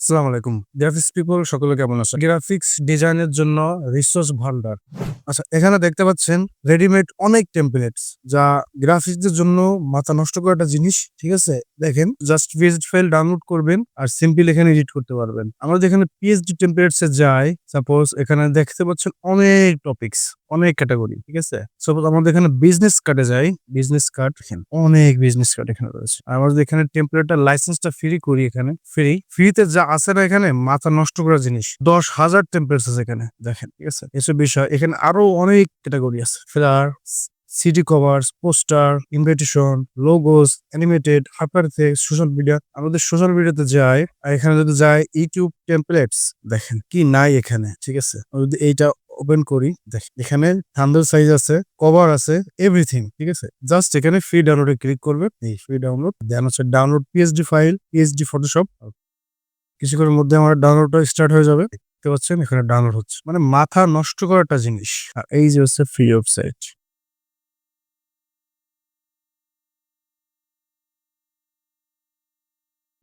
আসসালামু আলাইকুম। Graphics people সকলে কেমন আছেন? গ্রাফিক্স ডিজাইনের জন্য রিসোর্স ভান্ডার। আচ্ছা, এখানে দেখতে পাচ্ছেন রেডিমেড অনেক টেমপ্লেটস যা গ্রাফিক্সদের জন্য মাথা নষ্ট করা একটা জিনিস। ঠিক আছে? দেখেন জাস্ট পিএসডি ফাইল ডাউনলোড করবেন আর সিম্পল এখানে এডিট করতে পারবেন। আমরা যেখানে পিএসডি টেমপ্লেটস এ যাই, সাপোজ এখানে দেখতে পাচ্ছেন অনেক টপিকস, অনেক ক্যাটাগরি। ঠিক আছে? সাপোজ আমাদের এখানে বিজনেস কার্ডে যাই, বিজনেস কার্ড দেখেন অনেক বিজনেস কার্ড এখানে রয়েছে। আর আমরা যদি এখানে টেমপ্লেটটা লাইসেন্সটা ফ্রি করি, এখানে ফ্রিতে যা আছে না, এখানে মাথা নষ্ট করা জিনিস 10,000 টেমপ্লেটস আছে এখানে দেখেন। ঠিক আছে? এসব বিষয় এখানে আরো অনেক ক্যাটাগরি আছে। Flyer, CD covers, poster, invitation, logos, animated, hyper text, social media. আমাদের সোশ্যাল মিডিয়াতে যাই আর এখানে যদি যাই ইউটিউব টেমপ্লেটস, দেখেন কি নাই এখানে। ঠিক আছে? আমি যদি এইটা ওপেন করি, দেখেন এখানে থান্ডার সাইজ আছে, কভার আছে, এভরিথিং। ঠিক আছে? জাস্ট এখানে ফ্রি ডাউনলোডে ক্লিক করবে, এই ফ্রি ডাউনলোড, দেন হচ্ছে download PSD file, PSD Photoshop. কিছুক্ষণের মধ্যে আমার ডাউনলোডটা স্টার্ট হয়ে যাবে। দেখতে পাচ্ছেন এখানে ডাউনলোড হচ্ছে, মানে মাথা নষ্ট করা একটা জিনিস। আর এই যে হচ্ছে ফ্রি ওয়েবসাইট।